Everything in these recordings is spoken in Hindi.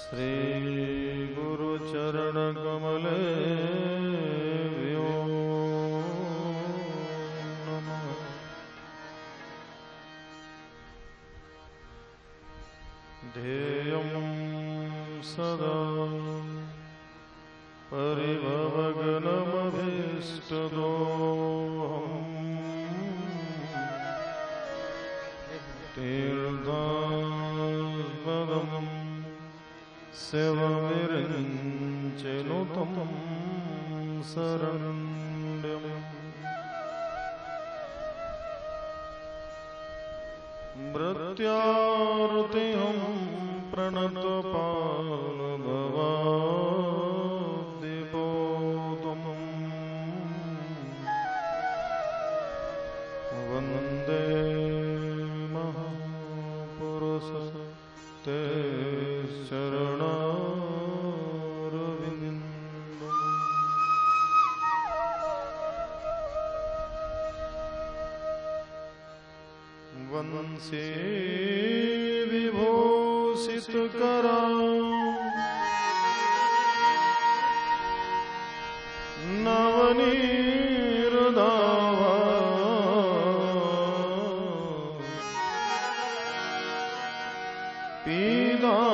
श्री गुरु चरण कमलेभ्यो नमः। ध्येयं सदा परिभवग्नमभीष्टदोहम् तीर्थास्पदं सेवाविरञ्चनुतं शरण्यम्। मृत्यार्तिहं प्रणतपालभवाब्धिपोतम् वन्दे महापुरुष ते चरणारविन्दम्। वंशे विभूषितकरा नवनीरदावा पीताम्बरादरुण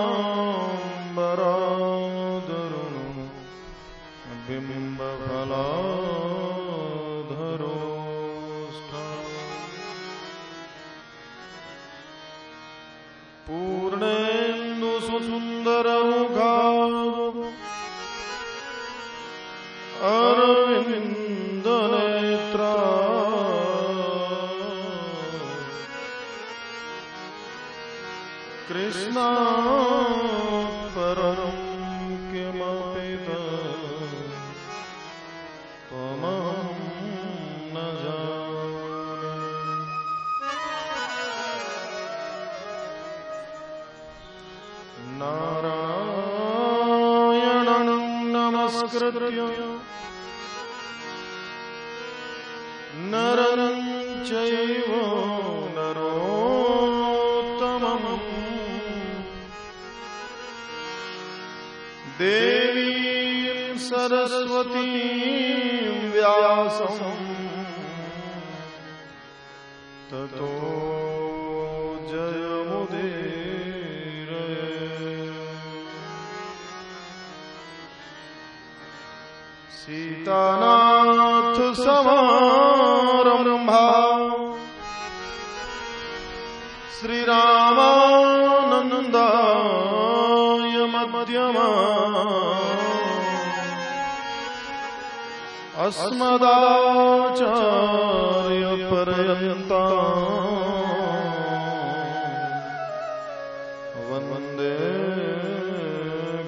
बिम्बफलाधरोष्ठा पूर्णेन्दु सुन्दरमुखा अरविन्दनेत्रा कृष्णा परं किमपि त्वमहं न जाने। नारायणं नमस्कृत्य नरं चैव नरोत्तमम् देवीं सरस्वतीं व्यासं ततो जयमुदीरये। सीतानाथ समारम्भा श्रीरामानन्दाय मध्यमा अस्मदाचार्यपर्यन्ता वन्दे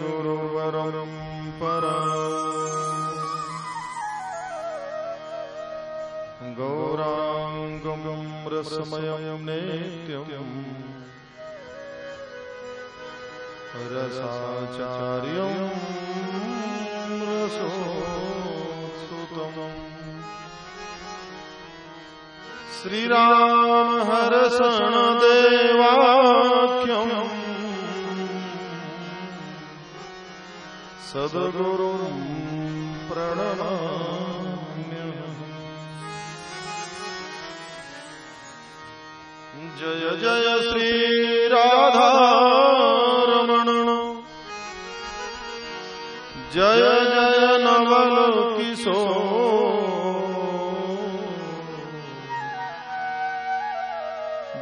गुरुपरम्परा। गौराङ्गं रसमयं नित्यं रसाचार्यं रसोत्सुतं श्रीराम हर्षण देवाख्यं सद्गुरुं प्रणमाम्यहम्। जय जय श्री राधा रमण जय जय नवल किशोर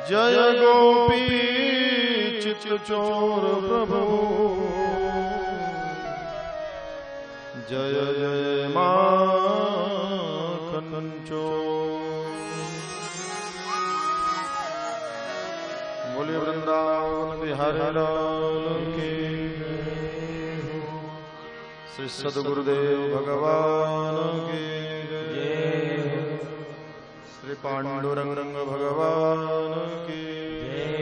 जय गोपी चित्तचोर प्रभु जय जय माखन चोर। बोलिए वृंदावन बिहारी लाल की। श्री सद्गुरुदेव भगवान की जय। श्री पांडुरंग भगवान की जय।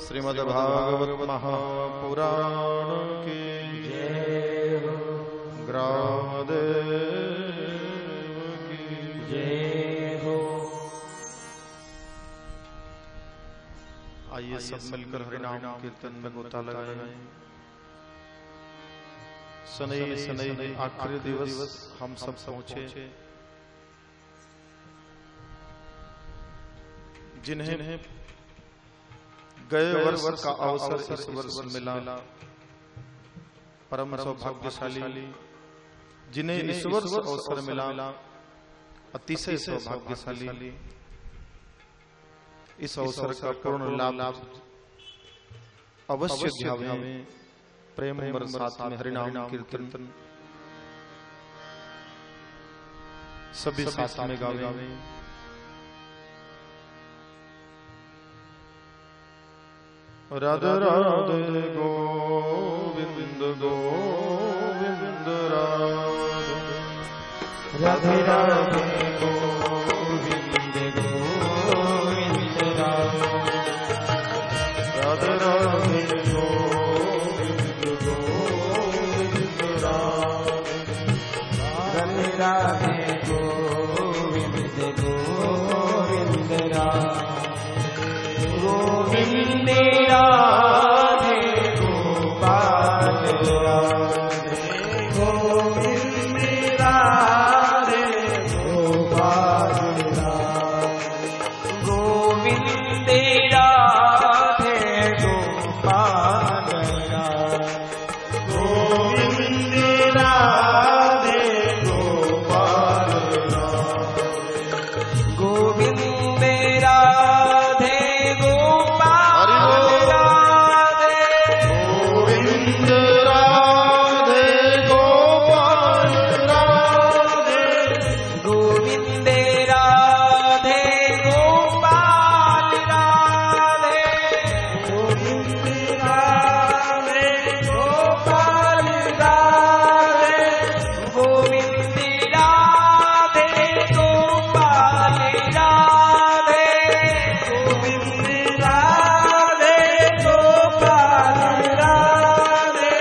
श्रीमद्भागवत महापुराण की जय। ग्रामदेव की जय हो। आइए सब मिलकर हरिनाम कीर्तन में गोता लगाएं। सनई आखिरी दिवस हम सब पहुंचे, जिन्हें गए वर्ष का अवसर इस वर्ष मिला, परम सौभाग्यशाली जिन्हें इस वर्ष अवसर मिला, अतिशय सौभाग्यशाली। इस अवसर का पूर्ण लाभ अवश्य ध्यावे, प्रेम बरसात में हरिनाम कीर्तन सभी साथ में गावे। राधे राधे गोविंद गोविंद राधे राधे राधे गोविंद गोविंद राधे राधे राधे गोविंद गोविंद राधे राधे गोविंद गोविंद राधे गोविंद राधे गोपाल राधे गोविंद राधे गोपाल राधे गोविंद राधे गोपाल राधे गोविंद राधे गोपाल राधे गोविंद राधे गोपाल राधे गोविंद राधे गोपाल राधे गोविंद राधे गोपाल राधे गोविंद राधे गोपाल राधे गोविंद राधे गोपाल राधे गोविंद राधे गोपाल राधे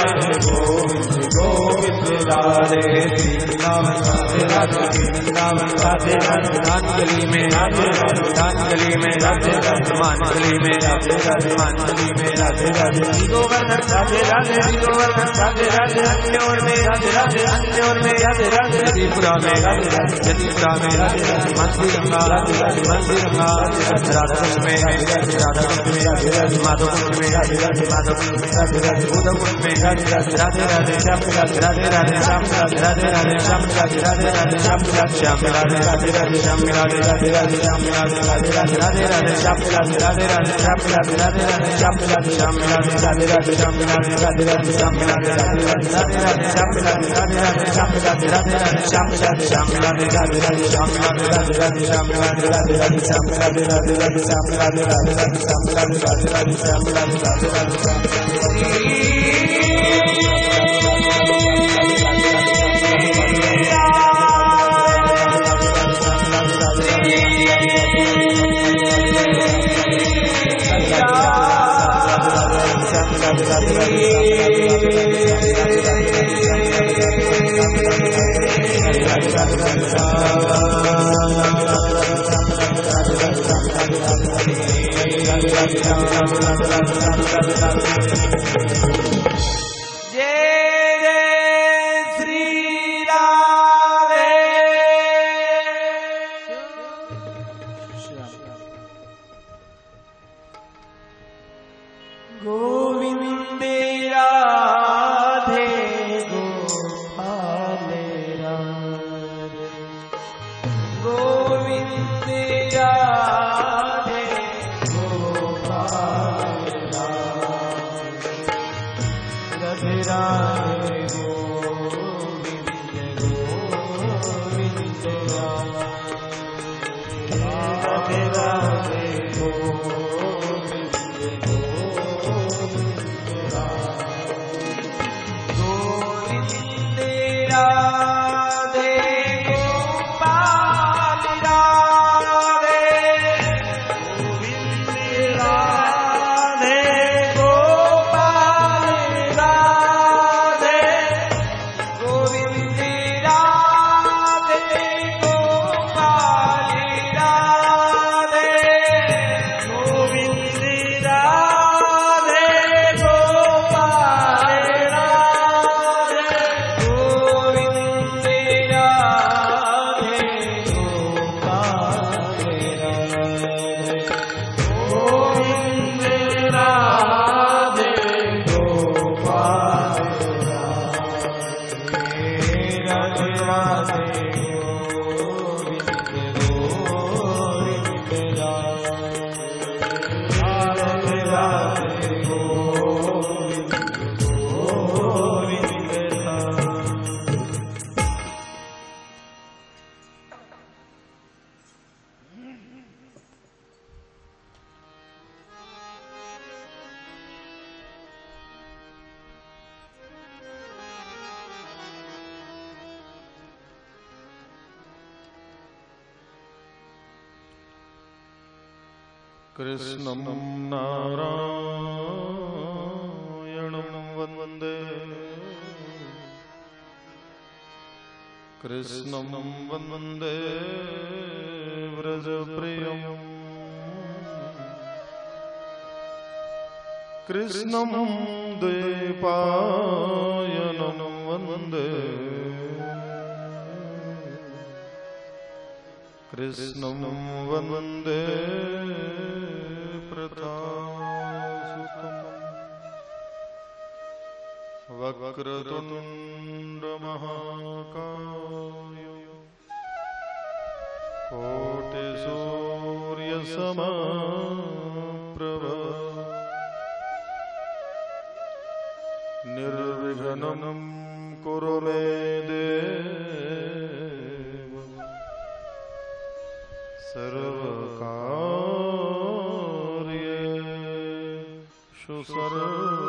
राधे गोविंद गोविंद राधे वृंदावन राधे राधे वृंदावन राधे राधे अंजलि में राधे राधे अंजलि में राधे राधे मांजलि में राधे राधे मांजलि में राधे राधे गोवर्धन राधे राधे गोवर्धन राधे राधे अन्योर में राधे राधे अन्योर में राधे राधे त्रिपुरा में राधे राधे त्रिपुरा में राधे राधे मंदिर रंगा राधे राधे मंदिर रंगा राधा कुंड में राधे राधे राधा कुंड में राधे राधे माधव कुंड में राधे राधे माधव कुंड में राधे राधे उद्धव कुंड में राधे राधे राधे राधे श्याम राधे राधे राधे श्याम राधे राधे राधे श्याम राधे राधे राधे श्याम श्याम राधे राधे राधे श्याम राधे राधे राधे श्याम राधे राधे राधे राधे राधे श्याम राधे राधे राधे श्याम राधे राधे राधे श्याम राधे श्याम राधे राधे राधे श्याम राधे राधे राधे श्याम राधे राधे राधे राधे श्याम राधे राधे राधे श्याम राधे राधे राधे श्याम राधे श्याम राधे राधे राधे श्याम राधे राधे राधे श्याम राधे राधे राधे श्याम राधे राधे राधे श्याम राधे राधे राधे श्याम राधे राधे राधे श्याम राधे राधे राधे कृष्णं नारायणं वन्दे कृष्णं वन्दे व्रजप्रियं कृष्णं द्वैपायनं वन्दे कृष्णं वन्दे वक्रतुण्ड महाकाय कोटिसूर्यसमप्रभ निर्विघ्नं कुरु मे देव सर्वकार्येषु सर्वदा।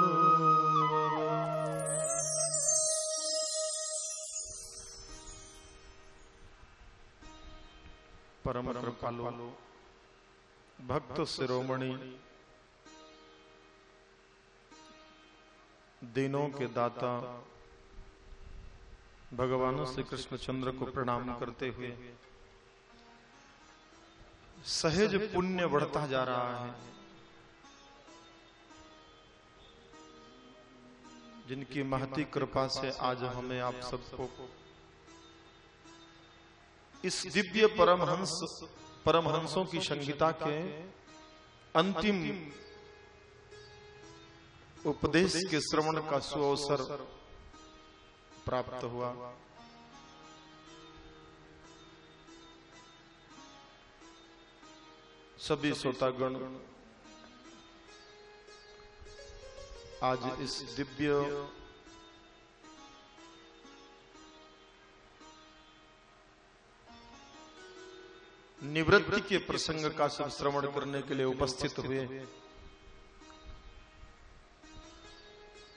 परम कृपालु भक्त शिरोमणि दिनों के दाता भगवान श्री कृष्णचंद्र को प्रणाम करते हुए सहज पुण्य बढ़ता जा रहा है। जिनकी महती कृपा से आज हमें आप सबको इस दिव्य परमहंसों की संगीता के अंतिम उपदेश के श्रवण का सुअवसर प्राप्त हुआ। सभी श्रोतागण आज इस दिव्य निवृत्ति के प्रसंग का सब श्रवण करने के लिए उपस्थित हुए।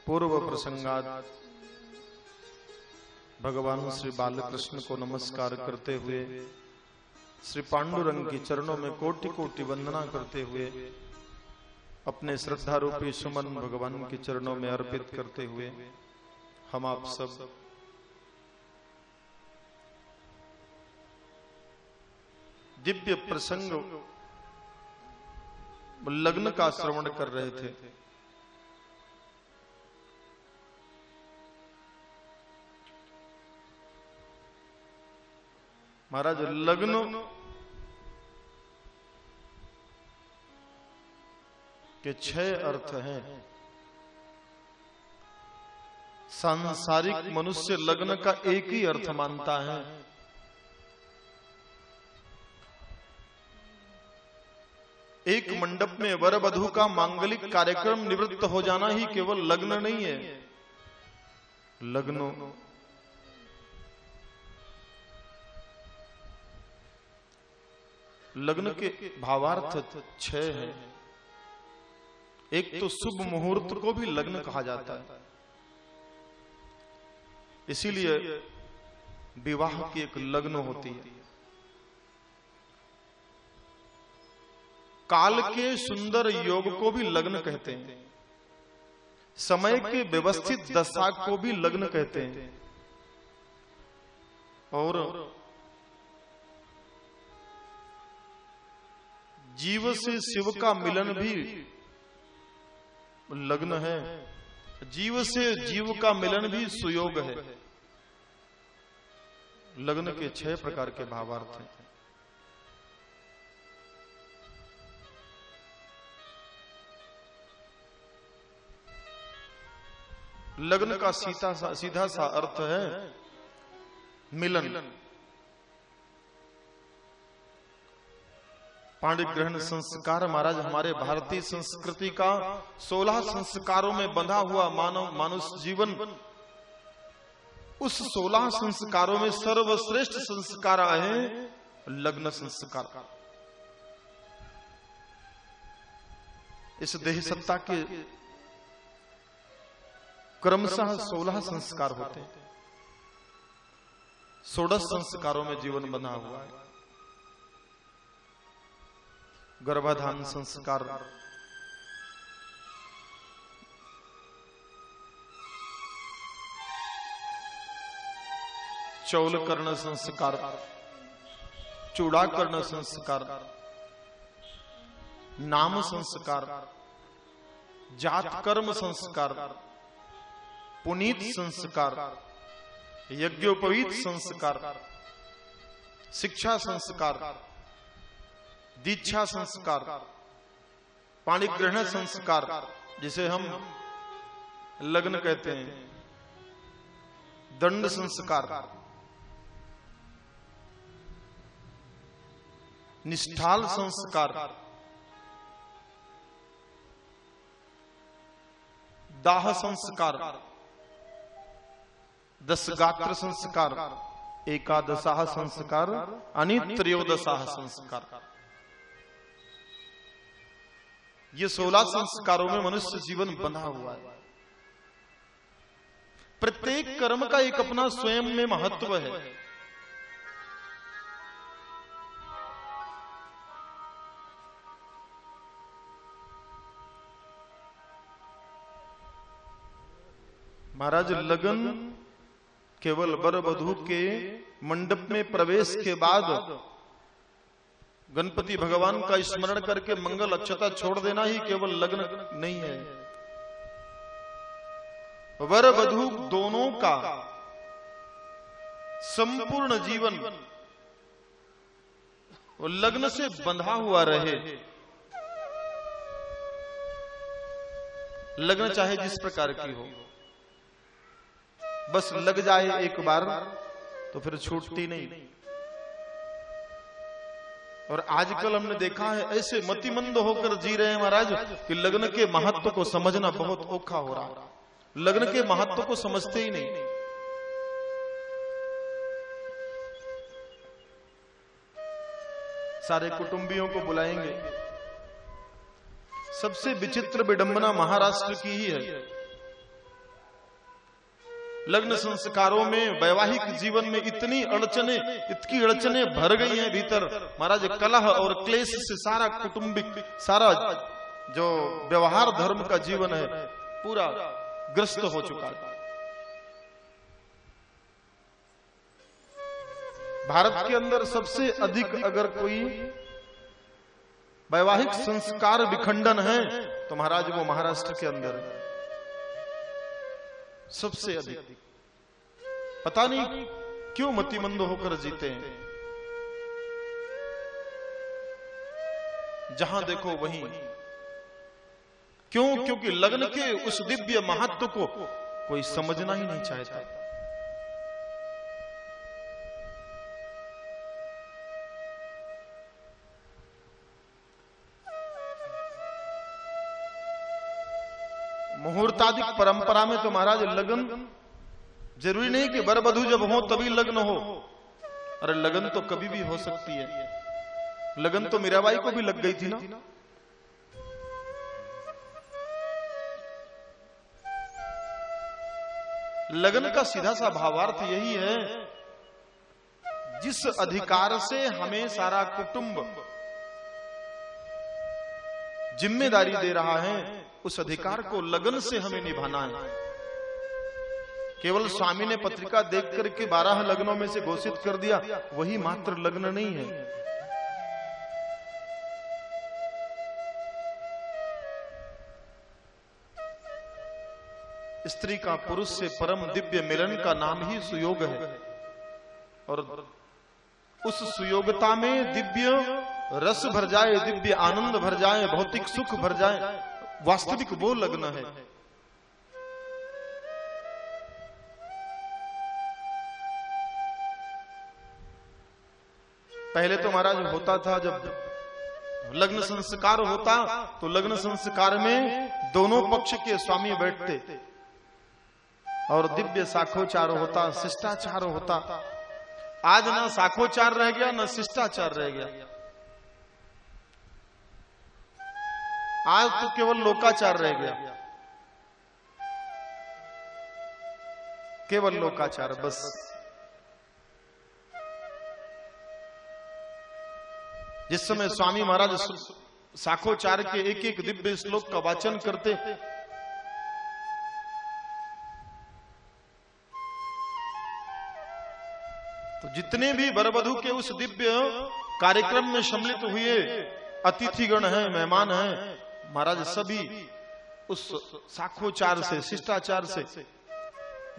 पूर्व प्रसंगात भगवान श्री बालकृष्ण को नमस्कार करते हुए श्री पांडुरंग के चरणों में कोटि कोटि वंदना करते हुए अपने श्रद्धा रूपी सुमन भगवान के चरणों में अर्पित करते हुए हम आप सब दिव्य प्रसंग लग्न का श्रवण कर रहे थे। महाराज, लग्न के 6 अर्थ हैं। सांसारिक मनुष्य लग्न का एक ही अर्थ मानता है। एक मंडप में वर वधू का मांगलिक कार्यक्रम निवृत्त हो जाना ही केवल लग्न नहीं है। लग्न के भावार्थ 6 हैं। एक तो शुभ मुहूर्त को भी लग्न कहा जाता है। इसीलिए विवाह की एक लग्न होती है। काल के सुंदर योग को भी लग्न कहते हैं। समय के व्यवस्थित दशा को भी लग्न कहते हैं। और जीव से शिव का मिलन भी लग्न है। जीव से जीव का मिलन भी सुयोग है। लग्न के 6 प्रकार के भावार्थ हैं। लग्न का सीधा सा अर्थ है मिलन। पाणी ग्रहण संस्कार महाराज हमारे भारतीय संस्कृति का 16 संस्कारों में बंधा हुआ मानुष जीवन। उस 16 संस्कारों में सर्वश्रेष्ठ संस्कार है लग्न संस्कार। इस देह सत्ता के क्रमशः 16 संस्कार होते हैं। 16 संस्कारों में जीवन बना हुआ है। गर्भाधान संस्कार, चौल कर्ण संस्कार, चूड़ा कर्ण संस्कार, नाम संस्कार, जात कर्म संस्कार, पुनीत संस्कार, यज्ञोपवीत संस्कार, शिक्षा संस्कार, दीक्षा संस्कार, पाणी ग्रहण संस्कार जिसे हम लग्न कहते हैं, दंड संस्कार, निष्ठाल संस्कार, दाह संस्कार, दशगात्र संस्कार, एकादशाह संस्कार, अनित्रयोदशाह संस्कार। ये 16 संस्कारों में मनुष्य जीवन बंधा हुआ है। प्रत्येक कर्म का एक अपना स्वयं में महत्व है। महाराज लगन केवल वर वधू के मंडप में प्रवेश के बाद गणपति भगवान का स्मरण करके मंगल अक्षता छोड़ देना ही केवल लगन नहीं है। वर वधू दोनों का संपूर्ण जीवन वो लग्न से बंधा हुआ रहे। लग्न चाहे जिस प्रकार की हो, बस लग जाए एक बार तो फिर छूटती नहीं। और आजकल हमने देखा है ऐसे मतिमंद होकर जी रहे हैं महाराज कि लग्न के महत्व को समझना बहुत औखा हो रहा है। लग्न के महत्व को समझते ही नहीं। सारे कुटुंबियों को बुलाएंगे। सबसे विचित्र विडंबना महाराष्ट्र की ही है। लग्न संस्कारों में, वैवाहिक जीवन में इतनी अड़चने भर गई हैं भीतर महाराज, कलह और क्लेश से सारा कुटुंबिक, सारा जो व्यवहार धर्म का जीवन है पूरा ग्रस्त हो चुका है। भारत के अंदर सबसे अधिक अगर कोई वैवाहिक संस्कार विखंडन है तो महाराज वो महाराष्ट्र के अंदर है सबसे अधिक। पता नहीं क्यों मतिमंद होकर जीते हैं। जहां देखो वहीं। क्यों? क्योंकि लग्न के उस दिव्य महत्व को कोई समझना ही नहीं चाहता। मुहूर्तादिक परंपरा में तो महाराज लगन जरूरी नहीं कि वर वधू जब हो तभी लग्न हो। अरे लगन तो कभी भी हो सकती है। लगन तो मीराबाई को भी लग गई थी ना। लगन का सीधा सा भावार्थ यही है, जिस अधिकार से हमें सारा कुटुंब जिम्मेदारी दे रहा है उस अधिकार को लगन से हमें निभाना है। केवल स्वामी ने पत्रिका देख करके 12 लग्नों में से घोषित कर दिया वही मात्र लग्न नहीं है। स्त्री का पुरुष से परम दिव्य मिलन का नाम ही सुयोग है। और उस सुयोगता में दिव्य रस भर जाए, दिव्य आनंद भर जाए, भौतिक सुख भर जाए, वास्तविक वो लग्न है। पहले तो महाराज होता था जब लग्न संस्कार होता तो लग्न संस्कार में दोनों पक्ष के स्वामी बैठते और दिव्य साखोचार होता, शिष्टाचार होता। आज ना साखोचार रह गया ना शिष्टाचार रह गया। आज तो केवल लोकाचार रह गया, केवल लोकाचार बस। जिस समय स्वामी महाराज साखोचार के एक एक दिव्य श्लोक का वाचन करते तो जितने भी वर वधू के उस दिव्य कार्यक्रम में सम्मिलित हुए अतिथिगण हैं, मेहमान हैं, महाराज सभी उस साखोचार से, शिष्टाचार से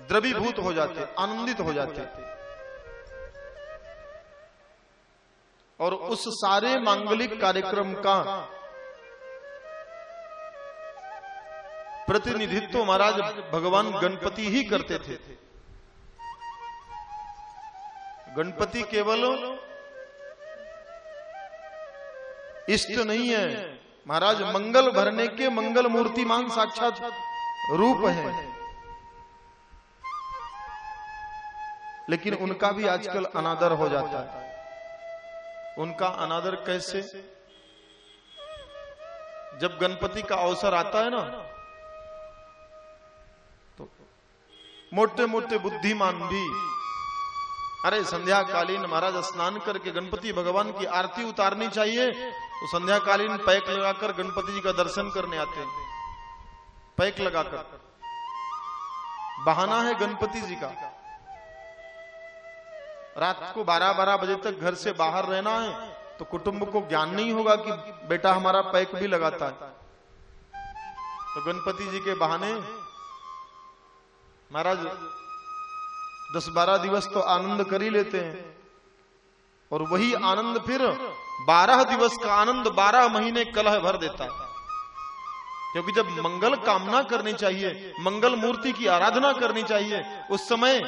द्रवीभूत हो जाते, आनंदित हो जाते। और उस सारे मांगलिक कार्यक्रम का प्रतिनिधित्व महाराज भगवान गणपति ही करते थे। गणपति केवल इष्ट नहीं है महाराज, मंगल भरने के मंगल मूर्तिमान साक्षात रूप है। लेकिन उनका भी आजकल अनादर हो जाता है। उनका अनादर कैसे? जब गणपति का अवसर आता है ना तो मोटे मोटे बुद्धिमान भी अरे संध्याकालीन महाराज स्नान करके गणपति भगवान की आरती उतारनी चाहिए तो संध्याकालीन पैक लगाकर गणपति जी का दर्शन करने आते हैं। पैक लगाकर बहाना है गणपति जी का। रात को 12-12 बजे तक घर से बाहर रहना है तो कुटुंब को ज्ञान नहीं होगा कि बेटा हमारा पैक भी लगाता है। तो गणपति जी के बहाने महाराज 10-12 दिवस तो आनंद कर ही लेते हैं, और वही आनंद फिर 12 दिवस का आनंद 12 महीने कलह भर देता है। क्योंकि जब मंगल कामना करनी चाहिए, मंगल मूर्ति की आराधना करनी चाहिए, उस समय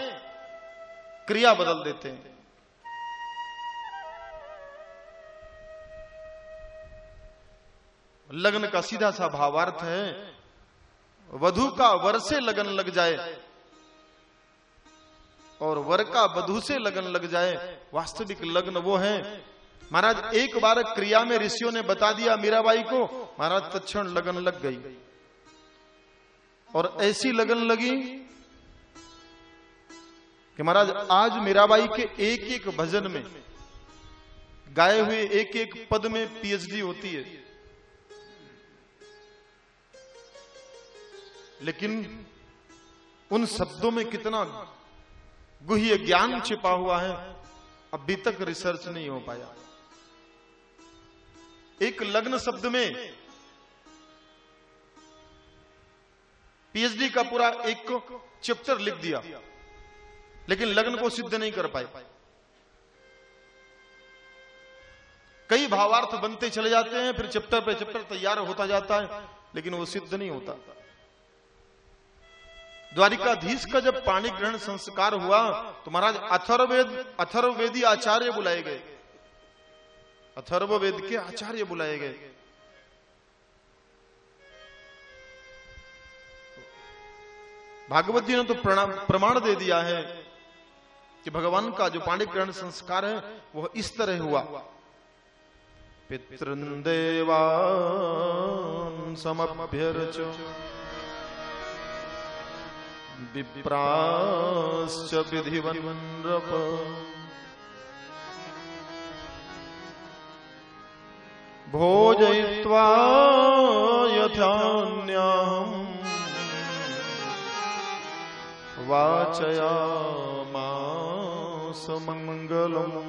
क्रिया बदल देते हैं। लगन का सीधा सा भावार्थ है, वधू का वर से लगन लग जाए और वर का वधू से लगन लग जाए। वास्तविक लगन वो है। महाराज एक बार क्रिया में ऋषियों ने बता दिया मीराबाई को, महाराज तत्क्षण लगन लग गई। और ऐसी लगन लगी कि महाराज आज मीराबाई के एक एक भजन में गाए हुए एक एक पद में पीएचडी होती है। लेकिन उन शब्दों में कितना गुह्य ज्ञान छिपा हुआ है, अभी तक रिसर्च नहीं हो पाया। एक लग्न शब्द में पीएचडी का पूरा एक चैप्टर लिख दिया, लेकिन लग्न को सिद्ध नहीं कर पाए। कई भावार्थ बनते चले जाते हैं, फिर चैप्टर पे चैप्टर तैयार होता जाता है, लेकिन वो सिद्ध नहीं होता। द्वारिकाधीश का जब पाणी ग्रहण संस्कार हुआ तो महाराज अथर्ववेदी आचार्य बुलाए गए, अथर्ववेद के आचार्य बुलाए गए। भागवत जी ने तो प्रमाण दे दिया है कि भगवान का जो पाणी ग्रहण संस्कार है वह इस तरह हुआ। पितृन् देवान् समभ्यर्च्य विप्राश्च विधिवन्नृप भोजयित्वा यथान्याहम् वाचयामास मंगलम्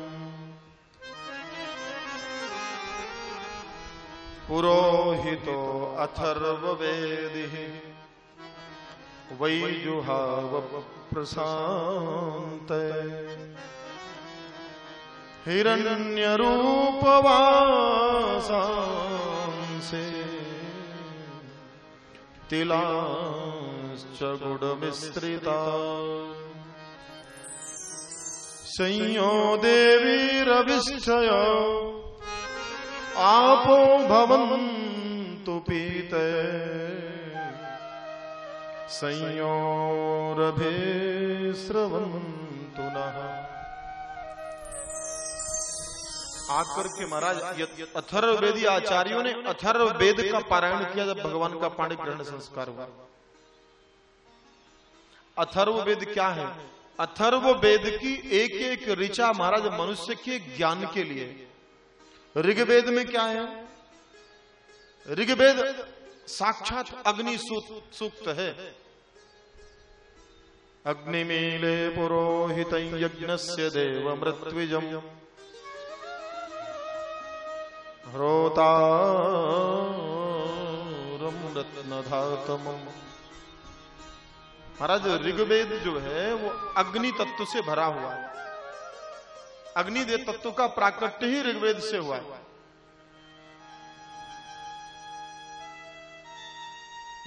पुरोहितो अथर्ववेदिः वैजुहाव प्रशान्ते हिरण्यरूपवासांसे तिलाश्च गुडमिश्रिता संयो देवीरभिष्ठय आपो भवन्तु पीते संयोरभिस्रवन्तु नः। आकर के महाराज अथर्ववेदी आचार्यों ने अथर्ववेद का पारायण किया जब भगवान का पाणी ग्रहण संस्कार हुआ। अथर्ववेद क्या है? अथर्ववेद की एक एक ऋचा महाराज मनुष्य के ज्ञान के लिए। ऋग्वेद में क्या है? ऋग्वेद साक्षात अग्नि सूक्त है। अग्निमीले पुरोहित यज्ञस्य देवमृत्विजम् ह्रोतारं रत्नधातमम्। महाराज ऋग्वेद जो है वो अग्नि तत्व से भरा हुआ है। अग्निदेव तत्व का प्राकट्य ही ऋग्वेद से हुआ है।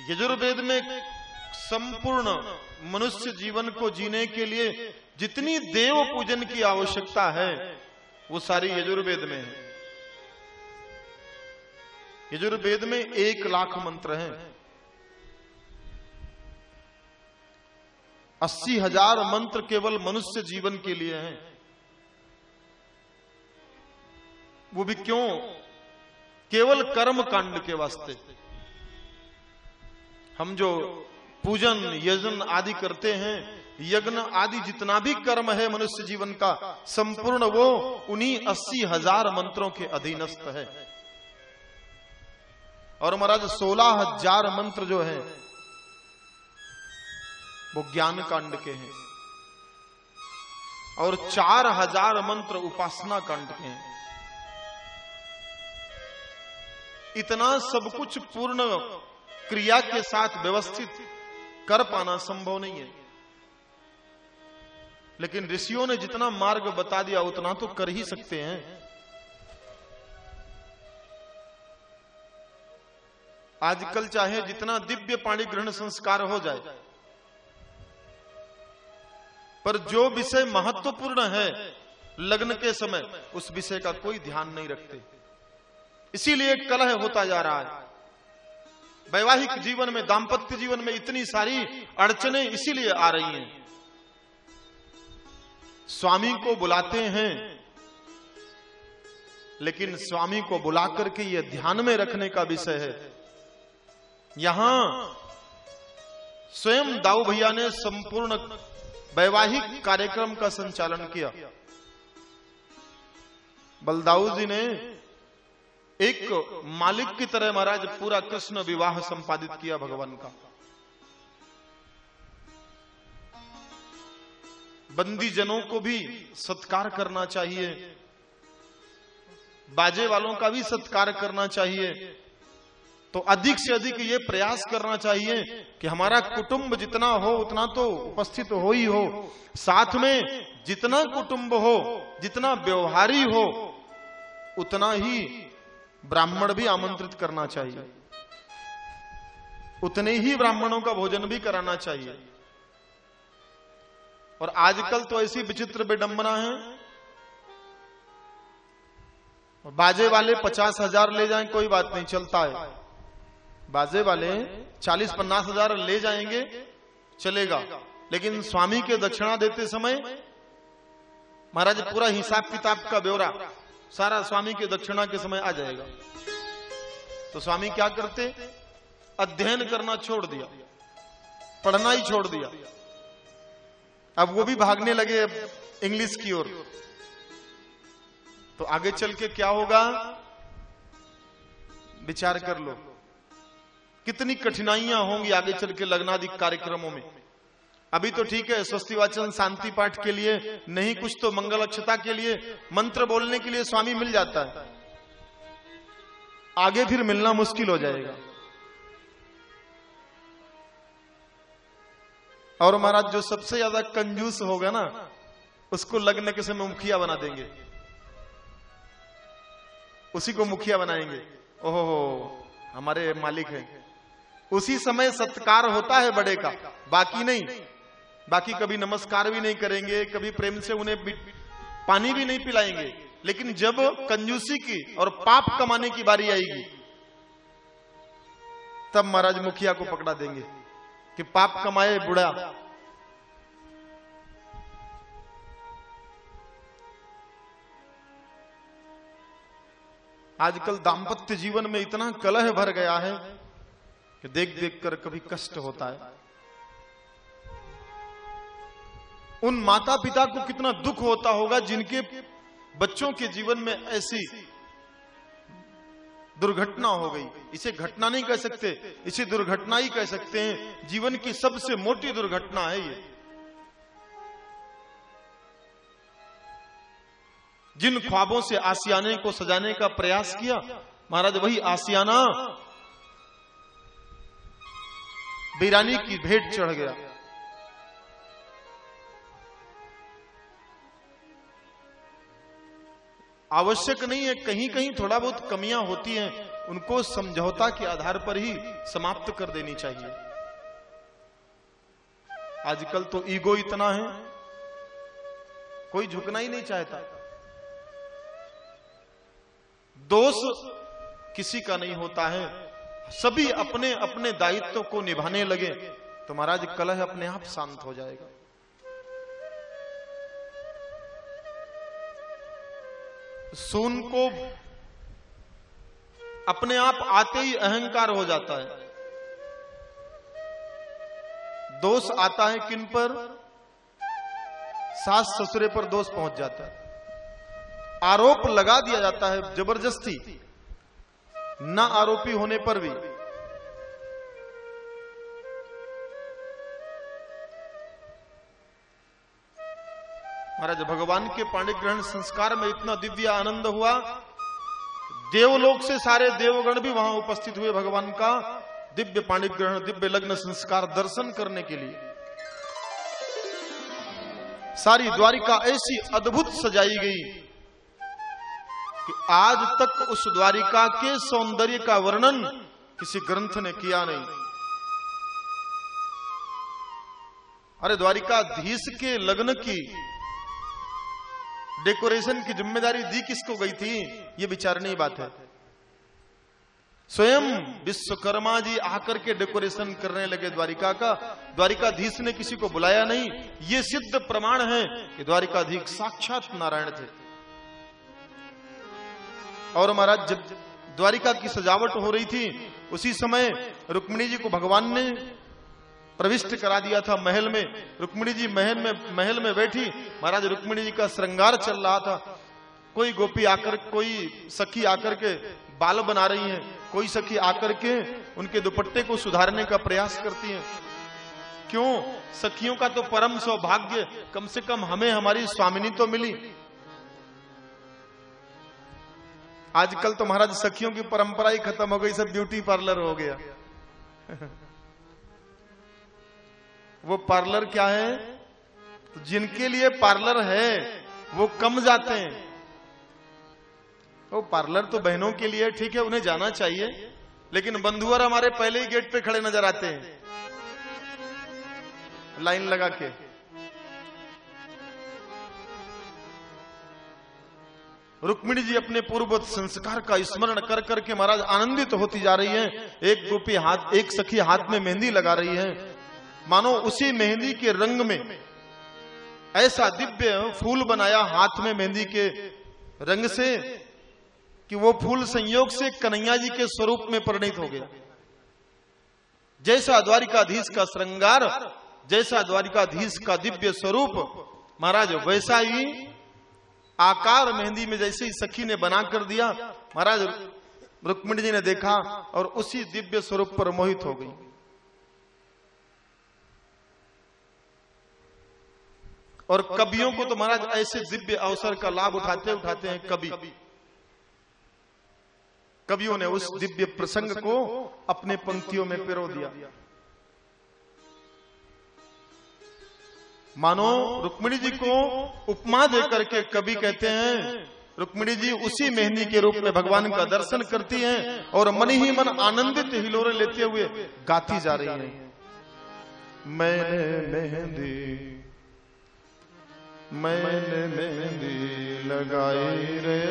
यजुर्वेद में संपूर्ण मनुष्य जीवन को जीने के लिए जितनी देव पूजन की आवश्यकता है वो सारी यजुर्वेद में है। यजुर्वेद में 1,00,000 मंत्र हैं। 80,000 मंत्र केवल मनुष्य जीवन के लिए हैं। वो भी क्यों? केवल कर्म कांड के वास्ते। हम जो पूजन यजन आदि करते हैं, यज्ञ आदि जितना भी कर्म है मनुष्य जीवन का, संपूर्ण वो उन्हीं 80,000 मंत्रों के अधीनस्थ है। और महाराज 16,000 मंत्र जो है वो ज्ञान कांड के हैं, और 4000 मंत्र उपासना कांड के हैं। इतना सब कुछ पूर्ण क्रिया के साथ व्यवस्थित कर पाना संभव नहीं है, लेकिन ऋषियों ने जितना मार्ग बता दिया उतना तो कर ही सकते हैं। आजकल चाहे जितना दिव्य पाणी ग्रहण संस्कार हो जाए, पर जो विषय महत्वपूर्ण है लग्न के समय, उस विषय का कोई ध्यान नहीं रखते। इसीलिए कलह होता जा रहा है। वैवाहिक जीवन में, दाम्पत्य जीवन में इतनी सारी अड़चने इसीलिए आ रही हैं। स्वामी को बुलाते हैं, लेकिन स्वामी को बुला करके यह ध्यान में रखने का विषय है। यहां स्वयं दाऊ भैया ने संपूर्ण वैवाहिक कार्यक्रम का संचालन किया। बलदाऊ जी ने एक मालिक की तरह महाराज पूरा कृष्ण विवाह संपादित किया भगवान का। बंदी जनों को भी सत्कार करना चाहिए, बाजे वालों का भी सत्कार करना चाहिए। तो अधिक से अधिक ये प्रयास करना चाहिए कि हमारा कुटुंब जितना हो उतना तो उपस्थित हो ही हो, साथ में जितना कुटुंब हो, जितना व्यवहारी हो, उतना ही ब्राह्मण भी आमंत्रित करना चाहिए, उतने ही ब्राह्मणों का भोजन भी कराना चाहिए। और आजकल तो ऐसी विचित्र विडंबना है, बाजे वाले 50,000 ले जाएं कोई बात नहीं, चलता है। बाजे वाले 40-50 हजार ले जाएंगे, चलेगा, लेकिन स्वामी के दक्षिणा देते समय महाराज पूरा हिसाब किताब का ब्यौरा सारा स्वामी के दक्षिणा के समय आ जाएगा। तो स्वामी क्या करते? अध्ययन करना छोड़ दिया, पढ़ना ही छोड़ दिया। अब वो भी भागने लगे इंग्लिश की ओर। तो आगे चल के क्या होगा, विचार कर लो। कितनी कठिनाइयां होंगी आगे चल के लग्नादि कार्यक्रमों में। अभी तो ठीक है, स्वस्ति वाचन शांति पाठ के लिए, नहीं कुछ तो मंगल अक्षता के लिए, मंत्र बोलने के लिए स्वामी मिल जाता है। आगे फिर मिलना मुश्किल हो जाएगा। और महाराज जो सबसे ज्यादा कंजूस होगा ना, उसको लग्न के समय मुखिया बना देंगे, उसी को मुखिया बनाएंगे। ओहो हमारे मालिक हैं। उसी समय सत्कार होता है बड़े का, बाकी नहीं। बाकी कभी नमस्कार भी नहीं करेंगे, कभी प्रेम से उन्हें पानी भी नहीं पिलाएंगे। लेकिन जब कंजूसी की और पाप कमाने की बारी आएगी, तब महाराज मुखिया को पकड़ा देंगे कि पाप कमाए बुढ़ा। आजकल दाम्पत्य जीवन में इतना कलह भर गया है कि देख देख कर कभी कष्ट होता है। उन माता पिता को कितना दुख होता होगा जिनके बच्चों के जीवन में ऐसी दुर्घटना हो गई। इसे घटना नहीं कह सकते, इसे दुर्घटना ही कह सकते हैं। जीवन की सबसे मोटी दुर्घटना है ये। जिन ख्वाबों से आशियाने को सजाने का प्रयास किया, महाराज वही आशियाना वीरानी की भेंट चढ़ गया। आवश्यक नहीं है, कहीं कहीं थोड़ा बहुत कमियां होती हैं, उनको समझौता के आधार पर ही समाप्त कर देनी चाहिए। आजकल तो ईगो इतना है, कोई झुकना ही नहीं चाहता। दोष किसी का नहीं होता है, सभी अपने अपने दायित्व को निभाने लगे तो महाराज कलह अपने आप शांत हो जाएगा। सून को अपने आप आते ही अहंकार हो जाता है। दोष आता है किन पर? सास ससुरे पर दोष पहुंच जाता है। आरोप लगा दिया जाता है जबरदस्ती, ना आरोपी होने पर भी। महाराज भगवान के पाणी ग्रहण संस्कार में इतना दिव्य आनंद हुआ, देवलोक से सारे देवगण भी वहां उपस्थित हुए भगवान का दिव्य पाणी ग्रहण, दिव्य लग्न संस्कार दर्शन करने के लिए। सारी द्वारिका ऐसी अद्भुत सजाई गई कि आज तक उस द्वारिका के सौंदर्य का वर्णन किसी ग्रंथ ने किया नहीं। अरे द्वारिकाधीश के लग्न की डेकोरेशन की जिम्मेदारी दी किसको गई थी, ये विचारनीय बात है। स्वयं विश्वकर्मा जी आकर के डेकोरेशन करने लगे द्वारिका का, द्वारिकाधीश ने किसी को बुलाया नहीं। ये सिद्ध प्रमाण है कि द्वारिकाधीश साक्षात नारायण थे। और महाराज जब द्वारिका की सजावट हो रही थी, उसी समय रुक्मिणी जी को भगवान ने प्रविष्ट करा दिया था महल में। रुक्मिणी जी महल में बैठी, महाराज रुक्मिणी जी का श्रृंगार चल रहा था। कोई गोपी आकर, कोई सखी आकर के बाल बना रही हैं, कोई सखी आकर के उनके दुपट्टे को सुधारने का प्रयास करती हैं। क्यों? सखियों का तो परम सौभाग्य, कम से कम हमें हमारी स्वामिनी तो मिली। आजकल तो महाराज सखियों की परंपरा ही खत्म हो गई, सब ब्यूटी पार्लर हो गया। वो पार्लर क्या है? तो जिनके लिए पार्लर है वो कम जाते हैं। वो पार्लर तो बहनों के लिए ठीक है, उन्हें जाना चाहिए, लेकिन बंधुवर हमारे पहले ही गेट पे खड़े नजर आते हैं लाइन लगा के। रुक्मिणी जी अपने पूर्ववत संस्कार का स्मरण कर करके महाराज आनंदित होती जा रही हैं। एक गोपी हाथ, एक सखी हाथ में मेहंदी लगा रही है, मानो उसी मेहंदी के रंग में ऐसा दिव्य फूल बनाया हाथ में मेहंदी के रंग से कि वो फूल संयोग से कन्हैया जी के स्वरूप में परिणित हो गया। जैसा द्वारिकाधीश का श्रृंगार, जैसा द्वारिकाधीश का दिव्य स्वरूप, महाराज वैसा ही आकार मेहंदी में जैसे ही सखी ने बना कर दिया। महाराज रुक्मिणी जी ने देखा और उसी दिव्य स्वरूप पर मोहित हो गई। और कवियों को तो महाराज ऐसे दिव्य अवसर का लाभ उठाते उठाते हैं कवियों ने उस दिव्य प्रसंग को अपने पंक्तियों में पिरो दिया। मानो रुक्मिणी जी को उपमा देकर के कवि कहते हैं, रुक्मिणी जी उसी मेहंदी के रूप में भगवान का दर्शन करती हैं और मन ही मन आनंदित हिलोरे लेते हुए गाती जा रही हैं। मैंने मेहंदी लगाई रे,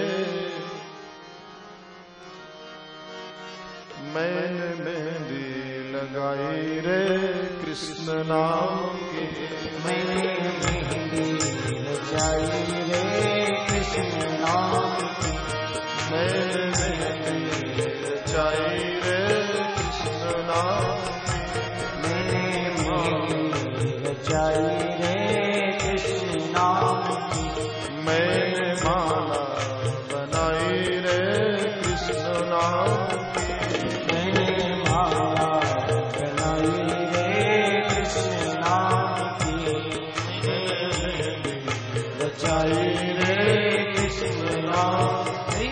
मैंने मेहंदी लगाई रे कृष्ण नाम की। मैंने मेहंदी लगाई रे कृष्ण नाम की। मैंने मेहंदी लगाई रे कृष्ण नाम की। मैंने मेहंदी लगाई रे कृष्ण नाम की। मैंने माला बनाई रे कृष्ण नाम की। मैंने माला बनाई रे कृष्ण नाम की। रचाई रे कृष्ण नाम की।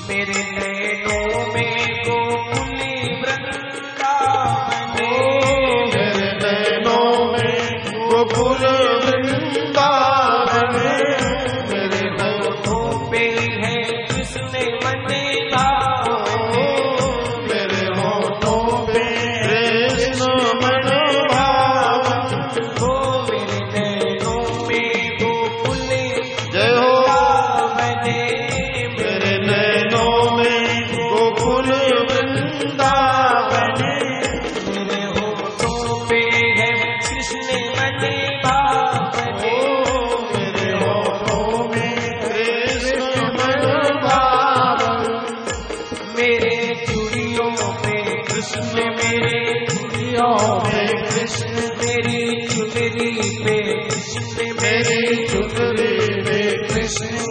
मेरे नैनों में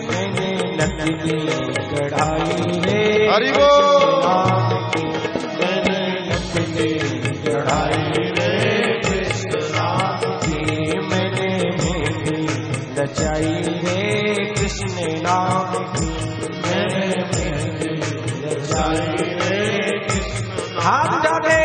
मैंने नकली कढ़ाई रे हरि बोल। मैंने नकली कढ़ाई रे कृष्ण नाम की, मैंने मेहंदी रचाई रे कृष्ण नाम की, मैंने मेहंदी रचाई रे कृष्ण। हाथ डाले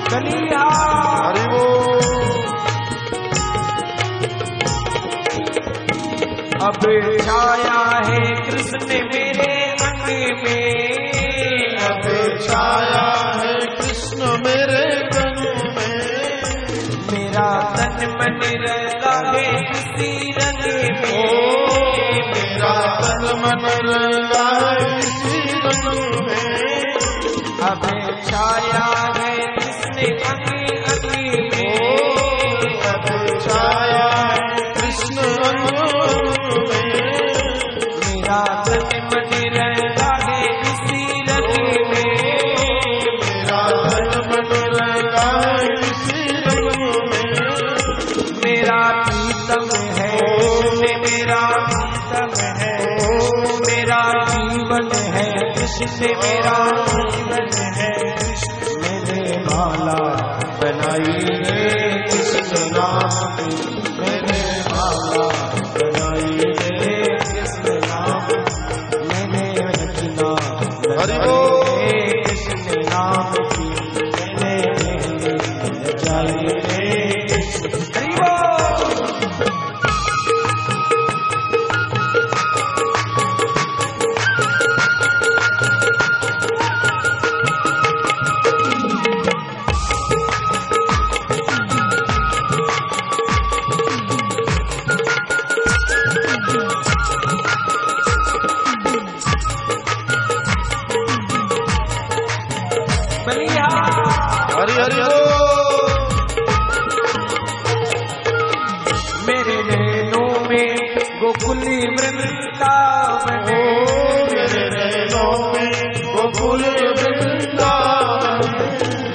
कलिया। हरि बोल। अब छाया है कृष्ण मेरे अंग में, अब छाया है कृष्ण मेरे तन में, मेरा तन मन रंगा है इसी रंग में, मेरा तन मन रंगा है इसी रंग में। अब छाया है कृष्ण अंग अंग में, अब छाया है कृष्ण अंग में, मेरा तन मन रंगा है इसी रंग में, मेरा तन मन रंगा है इसी रंग में। मेरा प्रीतम है कृष्ण मेरा प्रीतम है, मेरा जीवन है कृष्ण मेरा जीवन है, मैंने माला बनाई रे कृष्ण नाम की, मैंने माला बनाई रे कृष्ण नाम की, मैंने रचना हरि लगाई बोल। रे कृष्ण नाम की, मैंने मेहंदी रचाई रे कृष्ण। हरि बोल। बलिया। हरि हरि बोल। मेरे नैनों में गोकुली वृंदावन, मेरे नैनों में गोकुल वृंदावन,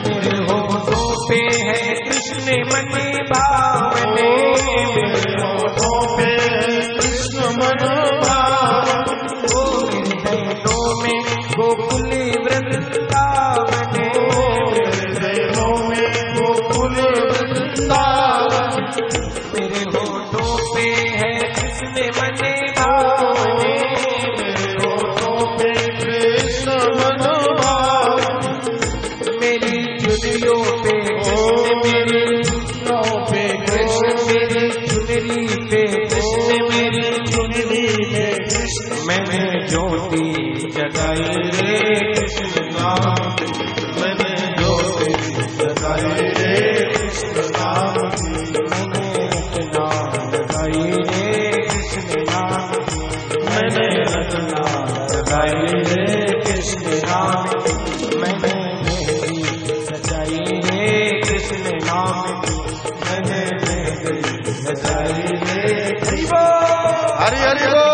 मेरे होठों पे है कृष्ण मन भावन, मेरे होठों पे है कृष्ण मन भावन, मेरे नैनों में गोकुली वृंदावन, मेरे नैनों में गोकुल वृंदावन, मेरे होठों पे है कृष्ण मन भावन, मेरे होठों पे कृष्ण मन भावन, मेरी चुनरियों पे कृष्ण, मेरी चुनरियों पे कृष्ण, मेरी चुनरी पे कृष्ण, मेरी चुनरी पे कृष्ण, मैंने ज्योति जगाई रे कृष्ण नाम की, मैंने ज्योति जगाई रे कृष्ण नाम की, मैंने रचना लगाई रे कृष्ण नाम की, मैंने रचना लगाई रे कृष्ण नाम की, मैंने मेहंदी सजाई रे कृष्ण नाम की, मैंने मेहंदी सजाई रे। हरि बोल। हरि हरि बोल।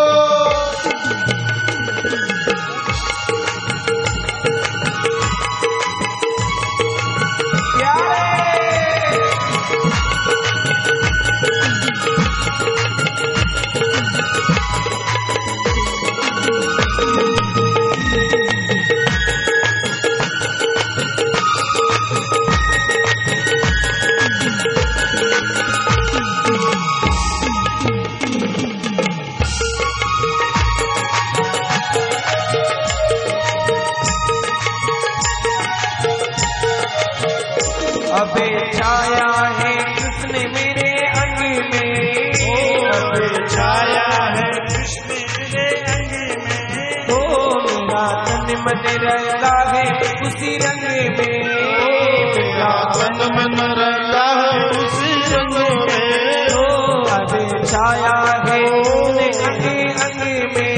अबे छाया है कृष्ण मेरे अंग में, अबे छाया है कृष्ण मेरे अंग में, मेरा तन मन रंगा है उसी रंग में, मेरा तन मन रंगा है उसी रंग में, अबे छाया है कृष्ण अंग अंग में,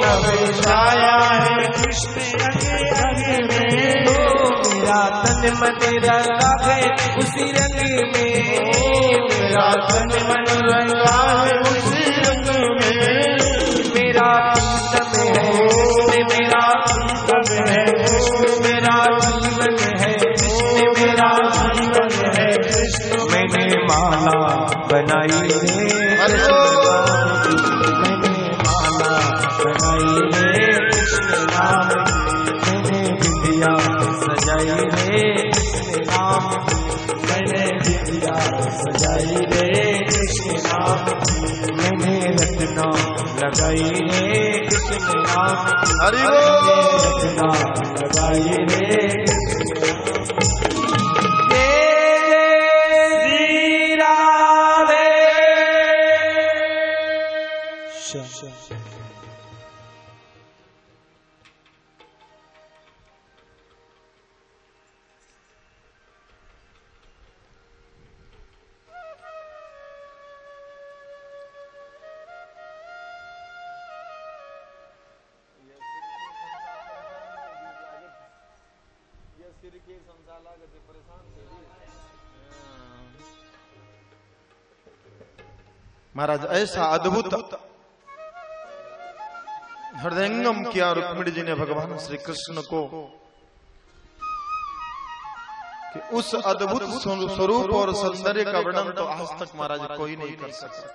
अबे छाया है कृष्ण अंग अंग में, तन मन रंगा है उसी रंग में, मेरा तन मन रंगा है उसी रंग में, मेरा प्रीतम है मेरा प्रीतम है, मेरा जीवन है मेरा जीवन है, मैंने माला बनाई रे, मैंने माला बनाई रे कृष्ण नाम, मैंने बिंदिया सजाई रे कृष्ण नाम, मैंने बिंदिया सजाई रे कृष्ण नाम, मैंने रत्ना लगाई रे कृष्ण नाम, मैंने रत्ना लगाई रे महाराज ऐसा अद्भुत हृदयंगम किया रुक्मिणी जी ने भगवान श्री कृष्ण को कि उस अद्भुत स्वरूप और सौंदर्य का वर्णन तो आज तक महाराज कोई नहीं कर सकता।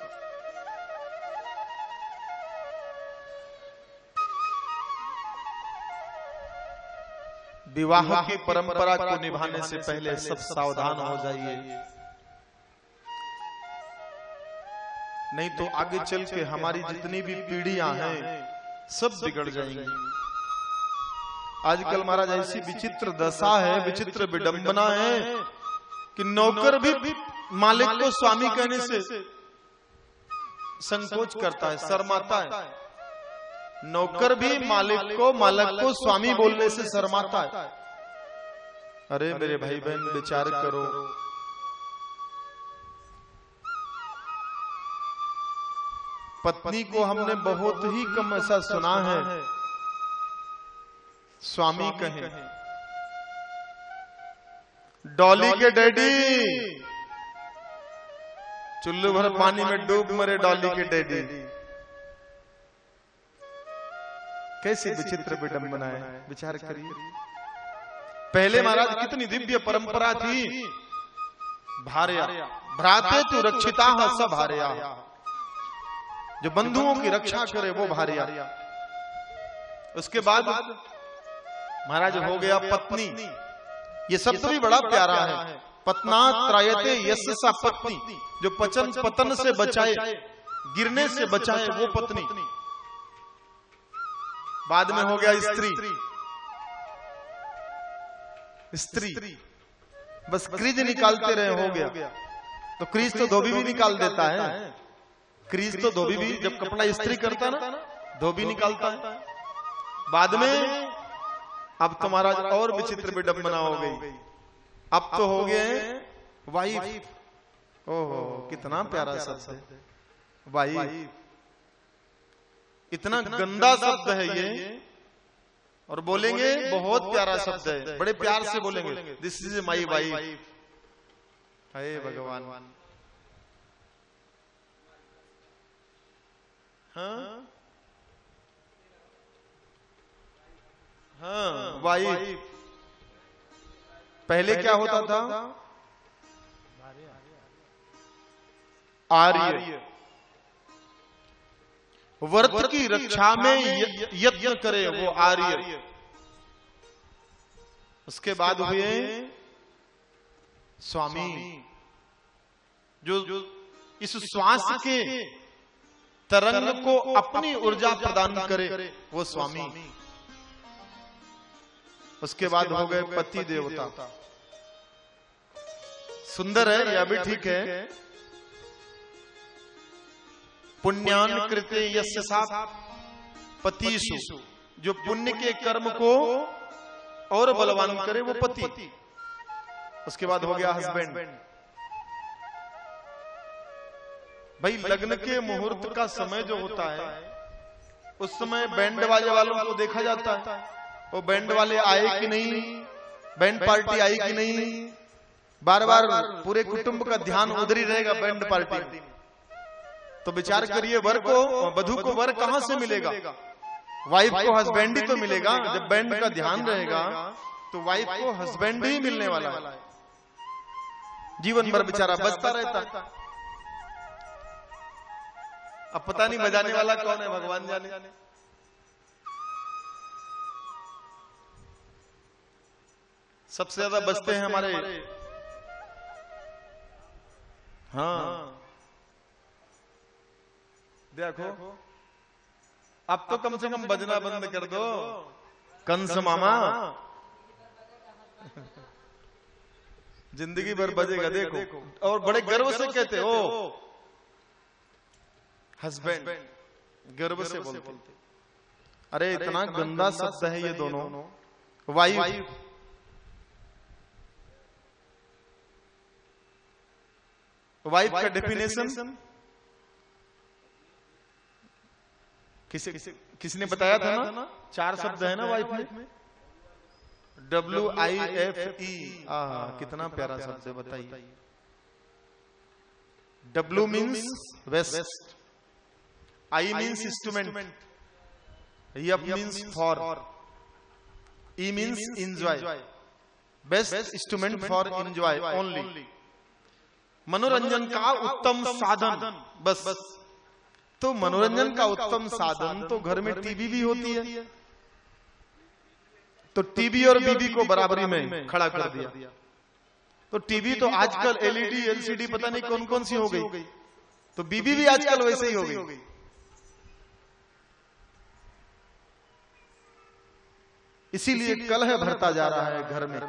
विवाह की परंपरा को निभाने से पहले सब सावधान हो जाइए, नहीं तो आगे चल के हमारी जितनी भी पीढ़ियां हैं सब बिगड़ जाएंगी। आजकल महाराज ऐसी विचित्र दशा है, विचित्र विडंबना है कि नौकर भी मालिक को स्वामी कहने से संकोच करता है, शर्माता है। नौकर भी मालिक को स्वामी बोलने से शर्माता है। अरे मेरे भाई बहन विचार करो, पत्नी को हमने बहुत ही कम ऐसा सुना है स्वामी कहें। डॉली के डैडी, चुल्लू भर पानी में डूब मरे डॉली के डैडी। कैसी विचित्र विडंबना है, विचार करिए। पहले महाराज कितनी दिव्य परंपरा थी। भार्या भ्राते तु रक्षिता स भार्या, जो बंधुओं की रक्षा करे वो भार्या। उसके बाद महाराज हो गया पत्नी। ये शब्द भी बड़ा प्यारा है। पत्ना त्रायते यस्य सा पत्नी, जो पतन से बचाए, गिरने से बचाए वो पत्नी। बाद में हो गया स्त्री। बस क्रीज निकालते रहे हो गया। तो क्रीज तो धोबी भी निकाल देता है। क्रीज तो धोबी भी जब कपड़ा इस्त्री करता ना, धोबी निकालता है। बाद में अब तो महाराज और विचित्र विडंबना हो गई। अब तो हो गए वाइफ। ओहो कितना प्यारा शब्द है वाइफ। इतना गंदा शब्द है ये, और बोलेंगे बहुत प्यारा शब्द है, बड़े प्यार से बोलेंगे, दिस इज माई वाइफ। हे भगवान। हाँ हाँ वाइफ। पहले क्या होता था? आर्य। व्रत की रक्षा में यत्न करे वो आर्य। उसके बाद हुए स्वामी, जो इस श्वास के तरंग को अपनी ऊर्जा प्रदान करे वो स्वामी। उसके बाद हो गए पति देवता। सुंदर है, यह भी ठीक है। पुण्यान कृते यस्य सा पतिषु, जो पुण्य के कर्म को और बलवान करे वो पति। उसके बाद हो गया हस्बैंड। भाई लग्न के मुहूर्त का समय जो होता है, उस समय बैंड बाजे वालों को देखा जाता है। वो बैंड वाले आए कि नहीं, बैंड पार्टी आई कि नहीं, बार बार पूरे कुटुंब का ध्यान उधर ही रहेगा बैंड पार्टी। तो विचार करिए, वर को, वधू को वर कहां से मिलेगा? वाइफ को हस्बैंड ही तो मिलेगा। जब बैंड का ध्यान रहेगा तो वाइफ को हस्बैंड ही मिलने वाला है। जीवन भर बेचारा बजता रहता। अब पता नहीं बजाने वाला कौन है, भगवान जाने। सबसे ज्यादा बजते हैं हमारे, हाँ देखो, अब तो कम से कम बजना बंद कर दो कंस मामा। जिंदगी भर बजेगा देखो, और बड़े गर्व से कहते हो हस्बैंड, गर्व से बोलते। अरे इतना गंदा शब्द है ये दोनों। वाइफ, वाइफ का डेफिनेशन किसने बताया था ना? 4 शब्द है ना वाइफ में, WIFE। कितना प्यारा शब्द है, बताइए। W means west, I means instrument, F means for, E means enjoy. Best instrument for enjoy only. मनोरंजन का उत्तम साधन, बस। तो मनोरंजन का उत्तम साधन तो घर में टीवी भी होती है, तो टीवी और बीबी को बराबरी में खड़ा कर दिया। तो टीवी तो आजकल LED LCD पता नहीं कौन कौन सी हो गई, तो बीबी भी आजकल वैसे ही हो गई। इसीलिए कलह भरता जा रहा है घर में।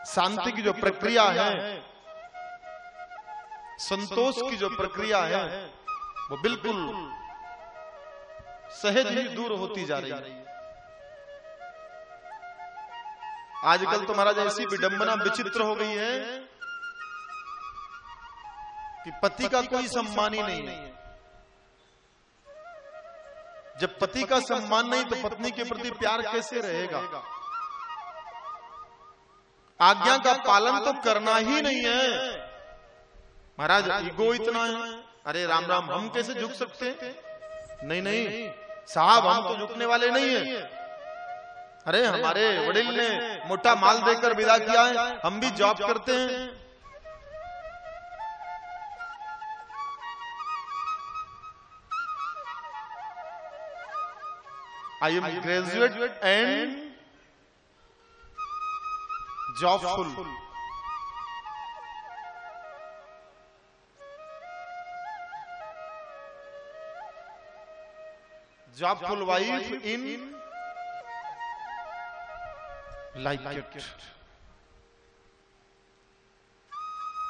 शांति की जो प्रक्रिया है, संतोष की जो प्रक्रिया है, वो बिल्कुल सहज ही दूर होती जा रही है। आजकल तो महाराज ऐसी विडंबना विचित्र हो गई है कि पति का कोई सम्मान ही नहीं है। जब पति का सम्मान नहीं तो पत्नी के प्रति प्यार कैसे रहेगा? आज्ञा का पालन तो करना ही नहीं है। महाराज ईगो इतना है, अरे राम राम हम कैसे झुक सकते? नहीं साहब, हम तो झुकने वाले नहीं है। अरे हमारे वडील ने मोटा माल देकर विदा किया है, हम भी जॉब करते हैं। I am graduate and jobful. Jobful wife in like it.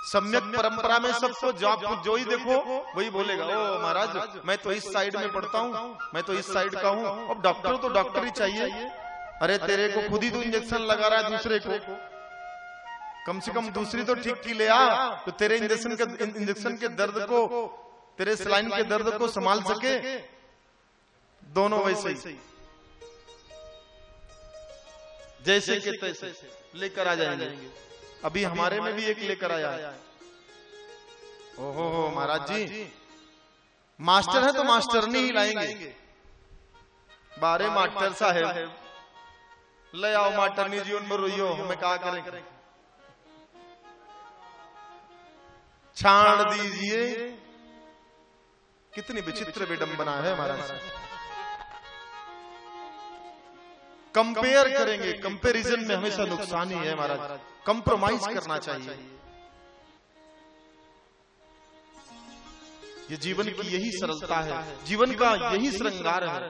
सम्यक परंपरा में सबको जॉब, जो ही देखो वही बोलेगा, ओ महाराज मैं तो इस साइड में पढ़ता हूँ, मैं तो इस साइड का हूँ। अब डॉक्टर तो डॉक्टर ही चाहिए। अरे तेरे को खुद ही तो इंजेक्शन लगा रहा है दूसरे को, कम से कम दूसरी तो ठीक की ले आ, तो तेरे इंजेक्शन के दर्द को, तेरे सलाइन के दर्द को संभाल सके। दोनों वैसे ही जैसे के तैसे लेकर आ जाएंगे। अभी हमारे में भी एक लेकर आया है। ओहो महाराज जी, मास्टर है तो मास्टरनी ही लाएंगे। बारे मास्टर साहेब ले आओ मास्टरनी जी, उन रोइयो, हमें क्या करें? छाड़ दीजिए। कितनी विचित्र विडंबना है महाराज। कंपेयर करेंगे, कंपैरिजन में हमेशा नुकसान ही है महाराज। कंप्रोमाइज करना चाहिए। ये जीवन की यही सरलता है, जीवन का यही श्रृंगार है।